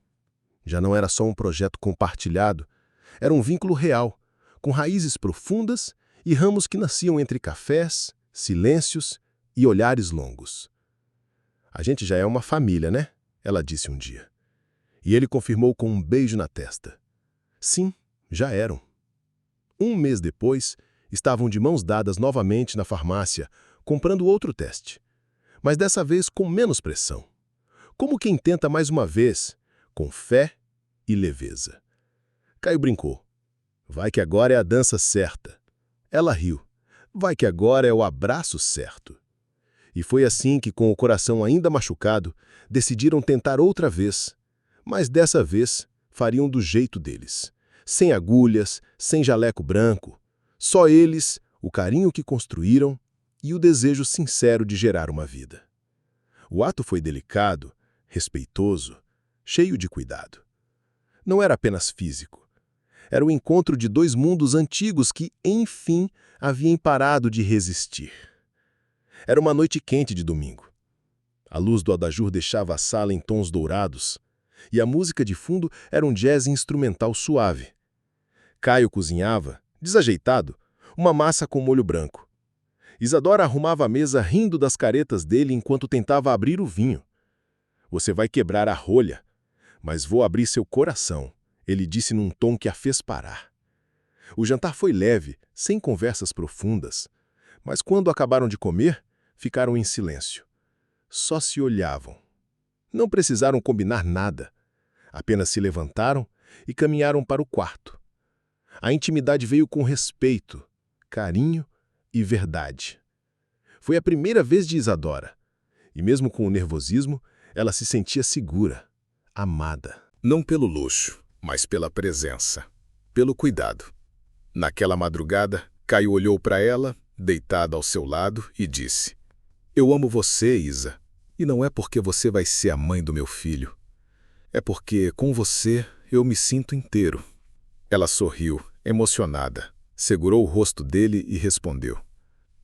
Já não era só um projeto compartilhado, era um vínculo real, com raízes profundas e ramos que nasciam entre cafés, silêncios e olhares longos. "A gente já é uma família, né?" ela disse um dia. E ele confirmou com um beijo na testa. Sim, já eram. Um mês depois, estavam de mãos dadas novamente na farmácia, comprando outro teste. Mas dessa vez com menos pressão. Como quem tenta mais uma vez, com fé e leveza. Caio brincou. "Vai que agora é a dança certa." Ela riu. Vai que agora é o abraço certo. E foi assim que, com o coração ainda machucado, decidiram tentar outra vez. Mas dessa vez, fariam do jeito deles. Sem agulhas, sem jaleco branco. Só eles, o carinho que construíram e o desejo sincero de gerar uma vida. O ato foi delicado, respeitoso, cheio de cuidado. Não era apenas físico. Era o encontro de dois mundos antigos que, enfim, haviam parado de resistir. Era uma noite quente de domingo. A luz do abajur deixava a sala em tons dourados, e a música de fundo era um jazz instrumental suave. Caio cozinhava, desajeitado, uma massa com molho branco. Isadora arrumava a mesa rindo das caretas dele enquanto tentava abrir o vinho. "Você vai quebrar a rolha, mas vou abrir seu coração", ele disse num tom que a fez parar. O jantar foi leve, sem conversas profundas, mas quando acabaram de comer, ficaram em silêncio. Só se olhavam. Não precisaram combinar nada. Apenas se levantaram e caminharam para o quarto. A intimidade veio com respeito, carinho e verdade. Foi a primeira vez de Isadora, e mesmo com o nervosismo, ela se sentia segura, amada. Não pelo luxo, mas pela presença, pelo cuidado. Naquela madrugada, Caio olhou para ela, deitada ao seu lado, e disse: "Eu amo você, Isa, e não é porque você vai ser a mãe do meu filho. É porque, com você, eu me sinto inteiro." Ela sorriu, emocionada, segurou o rosto dele e respondeu: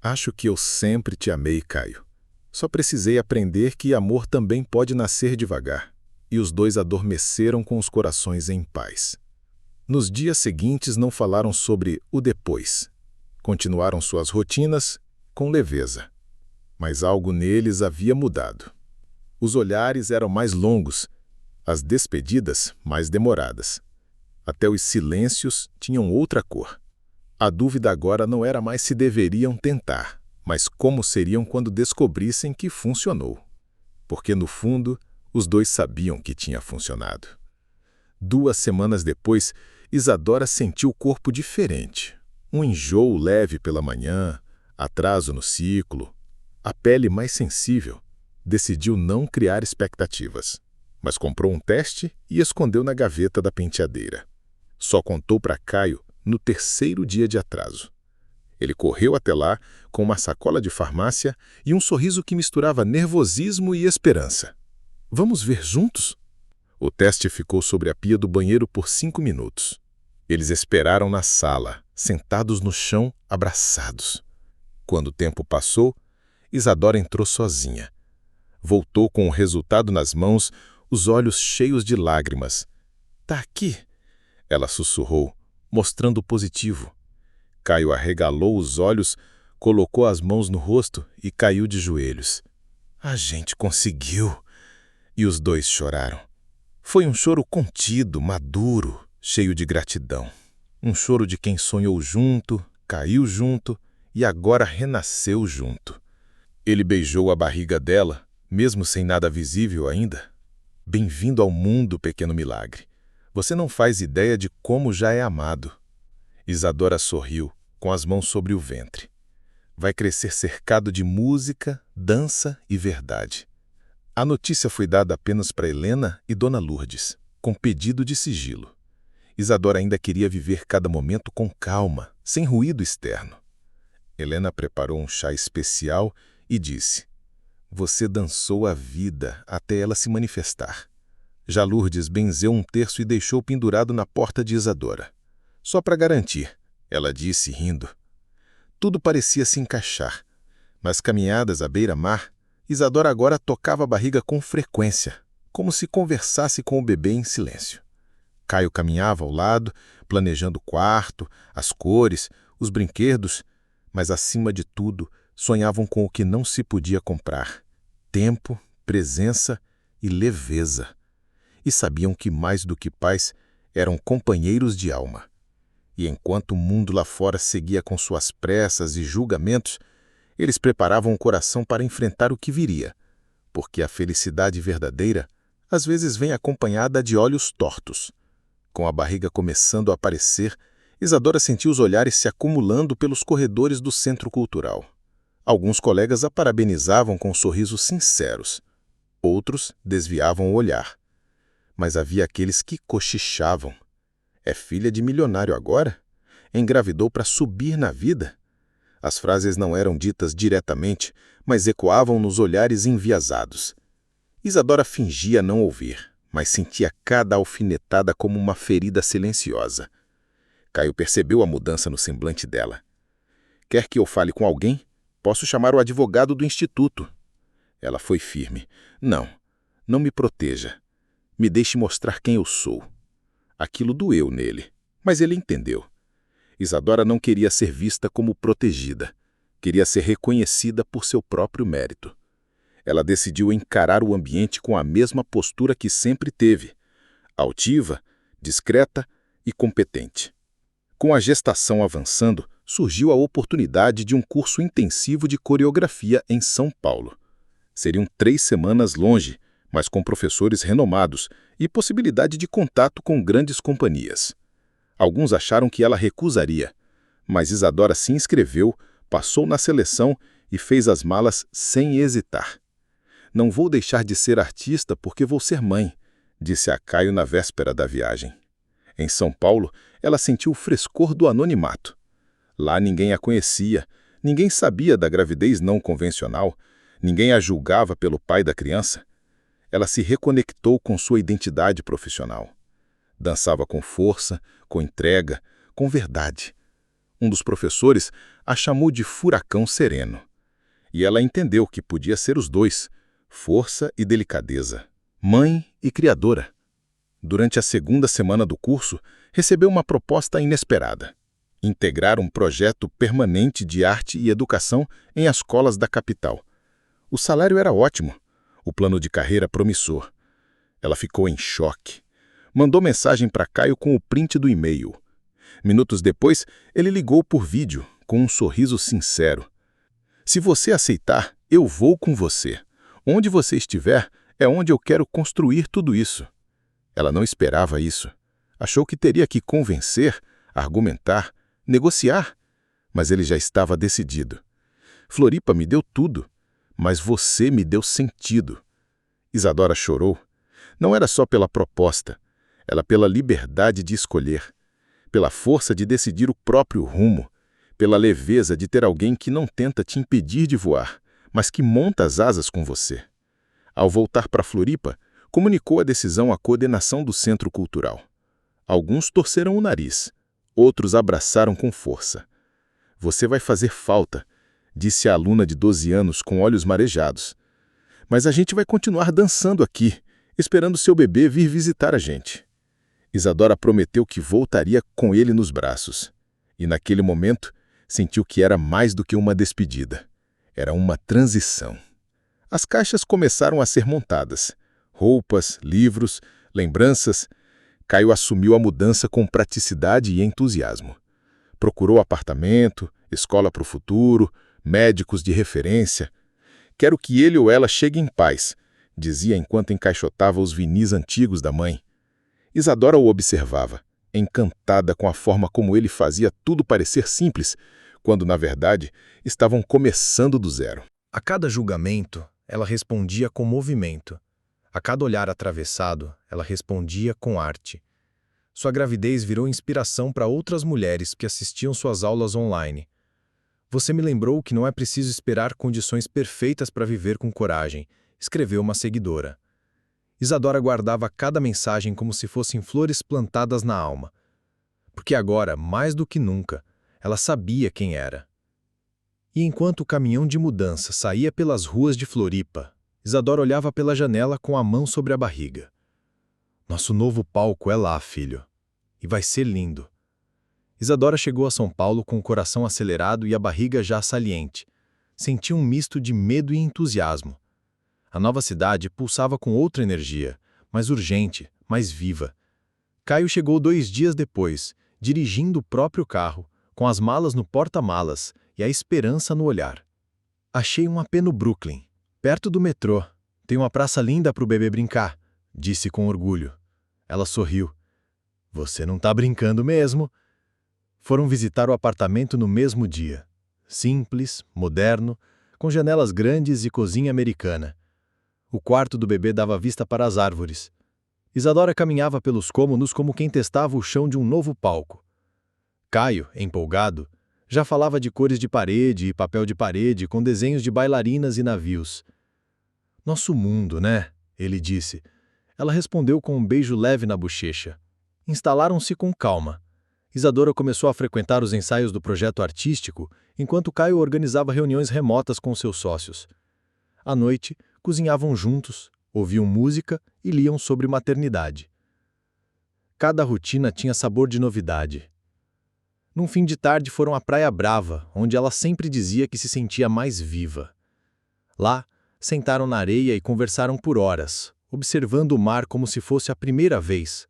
"Acho que eu sempre te amei, Caio. Só precisei aprender que amor também pode nascer devagar." E os dois adormeceram com os corações em paz. Nos dias seguintes não falaram sobre o depois. Continuaram suas rotinas com leveza. Mas algo neles havia mudado. Os olhares eram mais longos, as despedidas mais demoradas. Até os silêncios tinham outra cor. A dúvida agora não era mais se deveriam tentar, mas como seriam quando descobrissem que funcionou. Porque, no fundo, os dois sabiam que tinha funcionado. 2 semanas depois, Isadora sentiu o corpo diferente. Um enjoo leve pela manhã, atraso no ciclo, a pele mais sensível. Decidiu não criar expectativas, mas comprou um teste e escondeu na gaveta da penteadeira. Só contou para Caio no 3º dia de atraso. Ele correu até lá com uma sacola de farmácia e um sorriso que misturava nervosismo e esperança. "Vamos ver juntos?" O teste ficou sobre a pia do banheiro por 5 minutos. Eles esperaram na sala, sentados no chão, abraçados. Quando o tempo passou, Isadora entrou sozinha. Voltou com o resultado nas mãos, os olhos cheios de lágrimas. "Tá aqui", ela sussurrou, mostrando o positivo. Caio arregalou os olhos, colocou as mãos no rosto e caiu de joelhos. "A gente conseguiu!" E os dois choraram. Foi um choro contido, maduro, cheio de gratidão. Um choro de quem sonhou junto, caiu junto e agora renasceu junto. Ele beijou a barriga dela, mesmo sem nada visível ainda. "Bem-vindo ao mundo, pequeno milagre. Você não faz ideia de como já é amado." Isadora sorriu, com as mãos sobre o ventre. Vai crescer cercado de música, dança e verdade. A notícia foi dada apenas para Helena e Dona Lourdes, com pedido de sigilo. Isadora ainda queria viver cada momento com calma, sem ruído externo. Helena preparou um chá especial e disse: "Você dançou a vida até ela se manifestar." Já Lourdes benzeu um terço e deixou pendurado na porta de Isadora. "Só para garantir", ela disse rindo. Tudo parecia se encaixar. Nas caminhadas à beira-mar, Isadora agora tocava a barriga com frequência, como se conversasse com o bebê em silêncio. Caio caminhava ao lado, planejando o quarto, as cores, os brinquedos, mas acima de tudo, sonhavam com o que não se podia comprar: tempo, presença e leveza. E sabiam que, mais do que pais, eram companheiros de alma. E enquanto o mundo lá fora seguia com suas pressas e julgamentos, eles preparavam o coração para enfrentar o que viria, porque a felicidade verdadeira às vezes vem acompanhada de olhos tortos. Com a barriga começando a aparecer, Isadora sentiu os olhares se acumulando pelos corredores do centro cultural. Alguns colegas a parabenizavam com sorrisos sinceros. Outros desviavam o olhar. Mas havia aqueles que cochichavam. É filha de milionário agora? Engravidou para subir na vida? As frases não eram ditas diretamente, mas ecoavam nos olhares enviesados. Isadora fingia não ouvir, mas sentia cada alfinetada como uma ferida silenciosa. Caio percebeu a mudança no semblante dela. Quer que eu fale com alguém? Posso chamar o advogado do instituto. Ela foi firme. Não, não me proteja. Me deixe mostrar quem eu sou. Aquilo doeu nele, mas ele entendeu. Isadora não queria ser vista como protegida. Queria ser reconhecida por seu próprio mérito. Ela decidiu encarar o ambiente com a mesma postura que sempre teve. Altiva, discreta e competente. Com a gestação avançando, surgiu a oportunidade de um curso intensivo de coreografia em São Paulo. Seriam 3 semanas longe, mas com professores renomados e possibilidade de contato com grandes companhias. Alguns acharam que ela recusaria, mas Isadora se inscreveu, passou na seleção e fez as malas sem hesitar. Não vou deixar de ser artista porque vou ser mãe, disse a Caio na véspera da viagem. Em São Paulo, ela sentiu o frescor do anonimato. Lá ninguém a conhecia, ninguém sabia da gravidez não convencional, ninguém a julgava pelo pai da criança. Ela se reconectou com sua identidade profissional. Dançava com força, com entrega, com verdade. Um dos professores a chamou de furacão sereno. E ela entendeu que podia ser os dois, força e delicadeza, mãe e criadora. Durante a 2ª semana do curso, recebeu uma proposta inesperada: integrar um projeto permanente de arte e educação em escolas da capital. O salário era ótimo, o plano de carreira promissor. Ela ficou em choque. Mandou mensagem para Caio com o print do e-mail. Minutos depois, ele ligou por vídeo, com um sorriso sincero. Se você aceitar, eu vou com você. Onde você estiver, é onde eu quero construir tudo isso. Ela não esperava isso. Achou que teria que convencer, argumentar, negociar. Mas ele já estava decidido. Floripa me deu tudo, mas você me deu sentido. Isadora chorou. Não era só pela proposta, ela pela liberdade de escolher, pela força de decidir o próprio rumo, pela leveza de ter alguém que não tenta te impedir de voar, mas que monta as asas com você. Ao voltar para Floripa, comunicou a decisão à coordenação do Centro Cultural. Alguns torceram o nariz, outros abraçaram com força. Você vai fazer falta, disse a aluna de 12 anos com olhos marejados. Mas a gente vai continuar dançando aqui, esperando seu bebê vir visitar a gente. Isadora prometeu que voltaria com ele nos braços. E naquele momento, sentiu que era mais do que uma despedida. Era uma transição. As caixas começaram a ser montadas. Roupas, livros, lembranças. Caio assumiu a mudança com praticidade e entusiasmo. Procurou apartamento, escola para o futuro, médicos de referência. Quero que ele ou ela chegue em paz, dizia enquanto encaixotava os vinis antigos da mãe. Isadora o observava, encantada com a forma como ele fazia tudo parecer simples, quando, na verdade, estavam começando do zero. A cada julgamento, ela respondia com movimento. A cada olhar atravessado, ela respondia com arte. Sua gravidez virou inspiração para outras mulheres que assistiam suas aulas online. Você me lembrou que não é preciso esperar condições perfeitas para viver com coragem, escreveu uma seguidora. Isadora guardava cada mensagem como se fossem flores plantadas na alma. Porque agora, mais do que nunca, ela sabia quem era. E enquanto o caminhão de mudança saía pelas ruas de Floripa, Isadora olhava pela janela com a mão sobre a barriga. Nosso novo palco é lá, filho. E vai ser lindo. Isadora chegou a São Paulo com o coração acelerado e a barriga já saliente. Sentia um misto de medo e entusiasmo. A nova cidade pulsava com outra energia, mais urgente, mais viva. Caio chegou 2 dias depois, dirigindo o próprio carro, com as malas no porta-malas e a esperança no olhar. Achei um AP no Brooklyn, perto do metrô. Tem uma praça linda para o bebê brincar, disse com orgulho. Ela sorriu. Você não está brincando mesmo? Foram visitar o apartamento no mesmo dia. Simples, moderno, com janelas grandes e cozinha americana. O quarto do bebê dava vista para as árvores. Isadora caminhava pelos cômodos como quem testava o chão de um novo palco. Caio, empolgado, já falava de cores de parede e papel de parede com desenhos de bailarinas e navios. Nosso mundo, né? Ele disse. Ela respondeu com um beijo leve na bochecha. Instalaram-se com calma. Isadora começou a frequentar os ensaios do projeto artístico, enquanto Caio organizava reuniões remotas com seus sócios. À noite, cozinhavam juntos, ouviam música e liam sobre maternidade. Cada rotina tinha sabor de novidade. Num fim de tarde foram à Praia Brava, onde ela sempre dizia que se sentia mais viva. Lá, sentaram na areia e conversaram por horas, observando o mar como se fosse a primeira vez.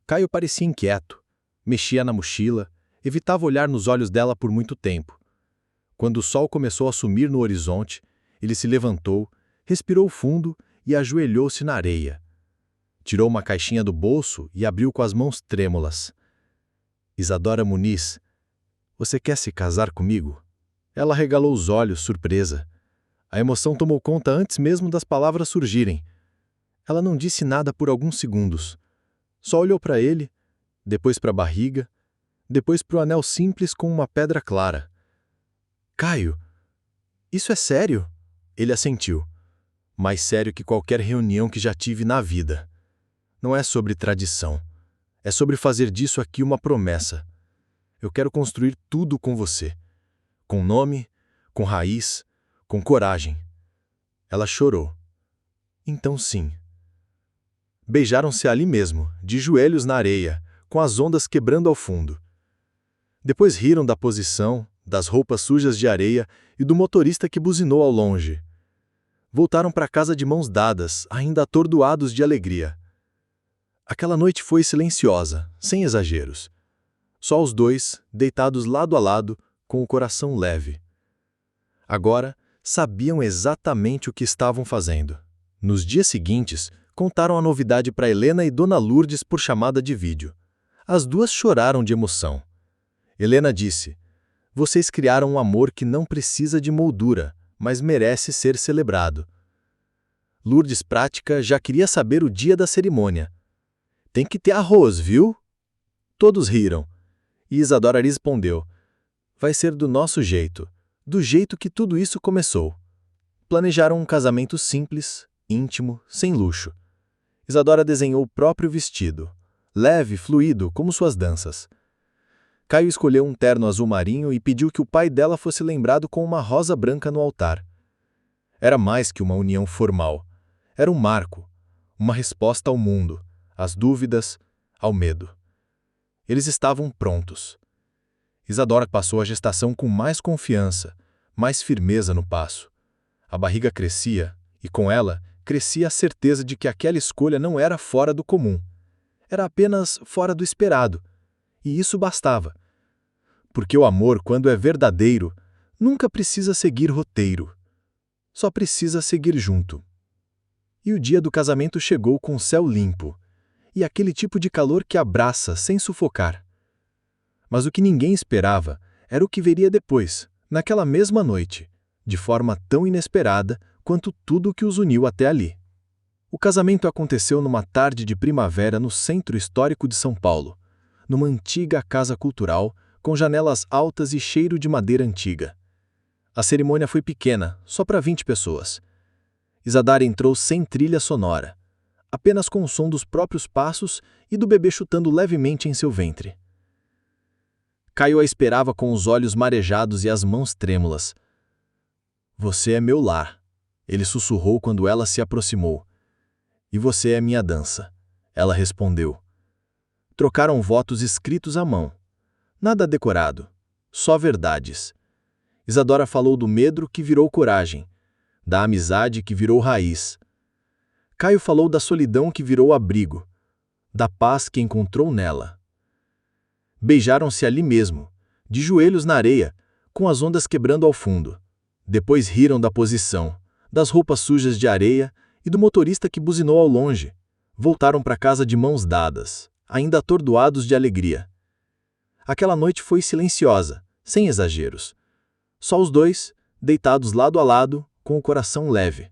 Caio parecia inquieto, mexia na mochila, evitava olhar nos olhos dela por muito tempo. Quando o sol começou a sumir no horizonte, ele se levantou, respirou fundo e ajoelhou-se na areia. Tirou uma caixinha do bolso e abriu com as mãos trêmulas. Isadora Muniz, você quer se casar comigo? Ela regalou os olhos, surpresa. A emoção tomou conta antes mesmo das palavras surgirem. Ela não disse nada por alguns segundos. Só olhou para ele, depois para a barriga, depois para o anel simples com uma pedra clara. Caio, isso é sério? Ele assentiu. Mais sério que qualquer reunião que já tive na vida. Não é sobre tradição. É sobre fazer disso aqui uma promessa. Eu quero construir tudo com você. Com nome, com raiz, com coragem. Ela chorou. Então sim. Beijaram-se ali mesmo, de joelhos na areia, com as ondas quebrando ao fundo. Depois riram da posição, das roupas sujas de areia e do motorista que buzinou ao longe. Voltaram para casa de mãos dadas, ainda atordoados de alegria. Aquela noite foi silenciosa, sem exageros. Só os dois, deitados lado a lado, com o coração leve. Agora, sabiam exatamente o que estavam fazendo. Nos dias seguintes, contaram a novidade para Helena e Dona Lourdes por chamada de vídeo. As duas choraram de emoção. Helena disse: "Vocês criaram um amor que não precisa de moldura, mas merece ser celebrado." Lourdes Prática já queria saber o dia da cerimônia. "Tem que ter arroz, viu?" Todos riram. E Isadora respondeu: "Vai ser do nosso jeito, do jeito que tudo isso começou." Planejaram um casamento simples, íntimo, sem luxo. Isadora desenhou o próprio vestido, leve, fluido, como suas danças. Caio escolheu um terno azul marinho e pediu que o pai dela fosse lembrado com uma rosa branca no altar. Era mais que uma união formal. Era um marco, uma resposta ao mundo, às dúvidas, ao medo. Eles estavam prontos. Isadora passou a gestação com mais confiança, mais firmeza no passo. A barriga crescia, e com ela, crescia a certeza de que aquela escolha não era fora do comum. Era apenas fora do esperado. E isso bastava. Porque o amor, quando é verdadeiro, nunca precisa seguir roteiro. Só precisa seguir junto. E o dia do casamento chegou com o céu limpo, e aquele tipo de calor que abraça sem sufocar. Mas o que ninguém esperava era o que viria depois, naquela mesma noite, de forma tão inesperada quanto tudo o que os uniu até ali. O casamento aconteceu numa tarde de primavera no centro histórico de São Paulo, numa antiga casa cultural, com janelas altas e cheiro de madeira antiga. A cerimônia foi pequena, só para 20 pessoas. Isadora entrou sem trilha sonora, apenas com o som dos próprios passos e do bebê chutando levemente em seu ventre. Caio a esperava com os olhos marejados e as mãos trêmulas. "Você é meu lar", ele sussurrou quando ela se aproximou. "E você é minha dança", ela respondeu. Trocaram votos escritos à mão. Nada decorado, só verdades. Isadora falou do medo que virou coragem, da amizade que virou raiz. Caio falou da solidão que virou abrigo, da paz que encontrou nela. Beijaram-se ali mesmo, de joelhos na areia, com as ondas quebrando ao fundo. Depois riram da posição, das roupas sujas de areia e do motorista que buzinou ao longe. Voltaram para casa de mãos dadas, ainda atordoados de alegria. Aquela noite foi silenciosa, sem exageros. Só os dois, deitados lado a lado, com o coração leve.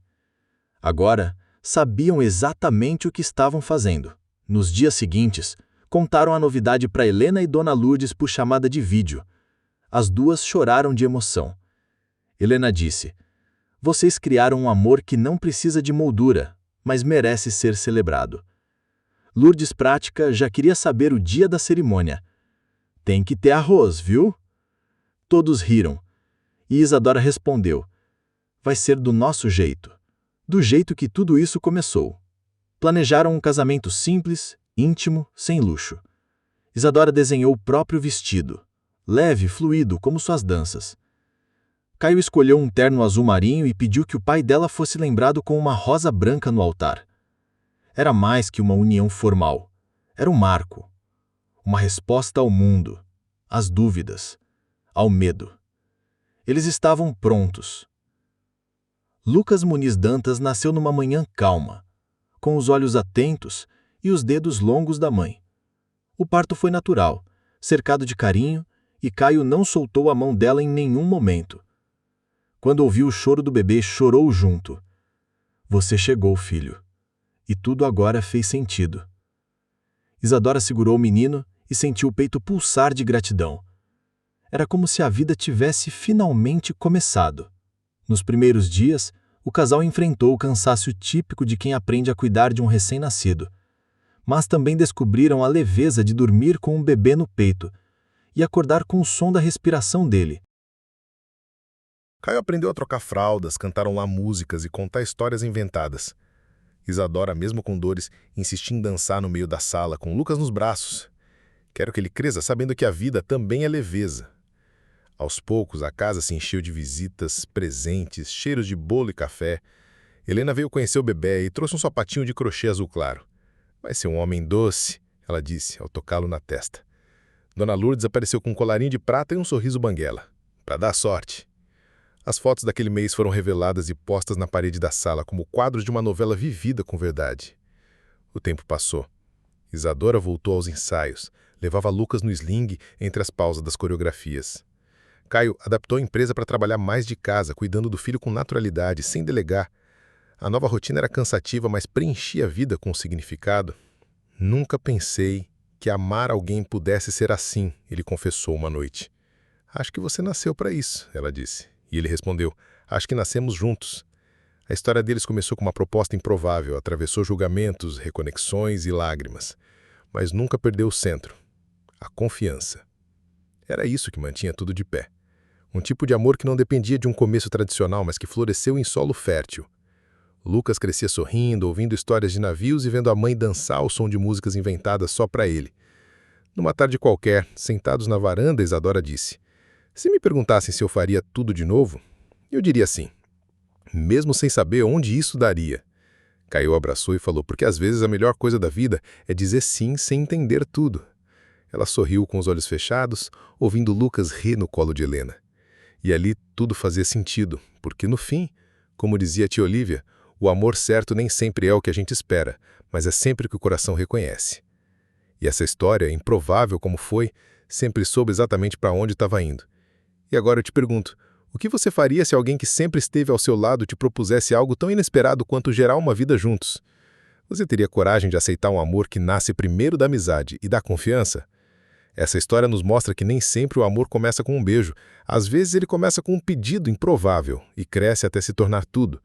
Agora, sabiam exatamente o que estavam fazendo. Nos dias seguintes, contaram a novidade para Helena e Dona Lourdes por chamada de vídeo. As duas choraram de emoção. Helena disse: "Vocês criaram um amor que não precisa de moldura, mas merece ser celebrado." Lourdes Prática já queria saber o dia da cerimônia. "Tem que ter arroz, viu?" Todos riram. E Isadora respondeu: "Vai ser do nosso jeito. Do jeito que tudo isso começou." Planejaram um casamento simples, íntimo, sem luxo. Isadora desenhou o próprio vestido, leve, fluido, como suas danças. Caio escolheu um terno azul marinho e pediu que o pai dela fosse lembrado com uma rosa branca no altar. Era mais que uma união formal. Era um marco. Uma resposta ao mundo, às dúvidas, ao medo. Eles estavam prontos. Lucas Muniz Dantas nasceu numa manhã calma, com os olhos atentos e os dedos longos da mãe. O parto foi natural, cercado de carinho, e Caio não soltou a mão dela em nenhum momento. Quando ouviu o choro do bebê, chorou junto. "Você chegou, filho. E tudo agora fez sentido." Isadora segurou o menino e sentiu o peito pulsar de gratidão. Era como se a vida tivesse finalmente começado. Nos primeiros dias, o casal enfrentou o cansaço típico de quem aprende a cuidar de um recém-nascido. Mas também descobriram a leveza de dormir com um bebê no peito e acordar com o som da respiração dele. Caio aprendeu a trocar fraldas, cantaram lá músicas e contar histórias inventadas. Isadora, mesmo com dores, insistia em dançar no meio da sala, com Lucas nos braços. Quero que ele cresça sabendo que a vida também é leveza. Aos poucos, a casa se encheu de visitas, presentes, cheiros de bolo e café. Helena veio conhecer o bebê e trouxe um sapatinho de crochê azul claro. "Vai ser um homem doce", ela disse, ao tocá-lo na testa. Dona Lourdes apareceu com um colarinho de prata e um sorriso banguela, para dar sorte. As fotos daquele mês foram reveladas e postas na parede da sala como quadros de uma novela vivida com verdade. O tempo passou. Isadora voltou aos ensaios, levava Lucas no sling entre as pausas das coreografias. Caio adaptou a empresa para trabalhar mais de casa, cuidando do filho com naturalidade, sem delegar. A nova rotina era cansativa, mas preenchia a vida com significado. "Nunca pensei que amar alguém pudesse ser assim", ele confessou uma noite. "Acho que você nasceu para isso", ela disse. E ele respondeu: "Acho que nascemos juntos." A história deles começou com uma proposta improvável, atravessou julgamentos, reconexões e lágrimas. Mas nunca perdeu o centro: a confiança. Era isso que mantinha tudo de pé. Um tipo de amor que não dependia de um começo tradicional, mas que floresceu em solo fértil. Lucas crescia sorrindo, ouvindo histórias de navios e vendo a mãe dançar ao som de músicas inventadas só para ele. Numa tarde qualquer, sentados na varanda, Isadora disse: "Se me perguntassem se eu faria tudo de novo, eu diria sim, mesmo sem saber onde isso daria." Caio abraçou e falou: "Porque às vezes a melhor coisa da vida é dizer sim sem entender tudo." Ela sorriu com os olhos fechados, ouvindo Lucas rir no colo de Helena. E ali tudo fazia sentido, porque no fim, como dizia a tia Olívia, o amor certo nem sempre é o que a gente espera, mas é sempre o que o coração reconhece. E essa história, improvável como foi, sempre soube exatamente para onde estava indo. E agora eu te pergunto, o que você faria se alguém que sempre esteve ao seu lado te propusesse algo tão inesperado quanto gerar uma vida juntos? Você teria coragem de aceitar um amor que nasce primeiro da amizade e da confiança? Essa história nos mostra que nem sempre o amor começa com um beijo. Às vezes ele começa com um pedido improvável e cresce até se tornar tudo.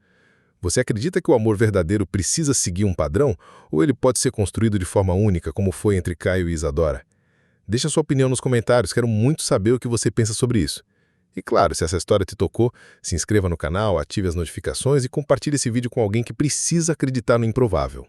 Você acredita que o amor verdadeiro precisa seguir um padrão ou ele pode ser construído de forma única, como foi entre Caio e Isadora? Deixa sua opinião nos comentários, quero muito saber o que você pensa sobre isso. E claro, se essa história te tocou, se inscreva no canal, ative as notificações e compartilhe esse vídeo com alguém que precisa acreditar no improvável.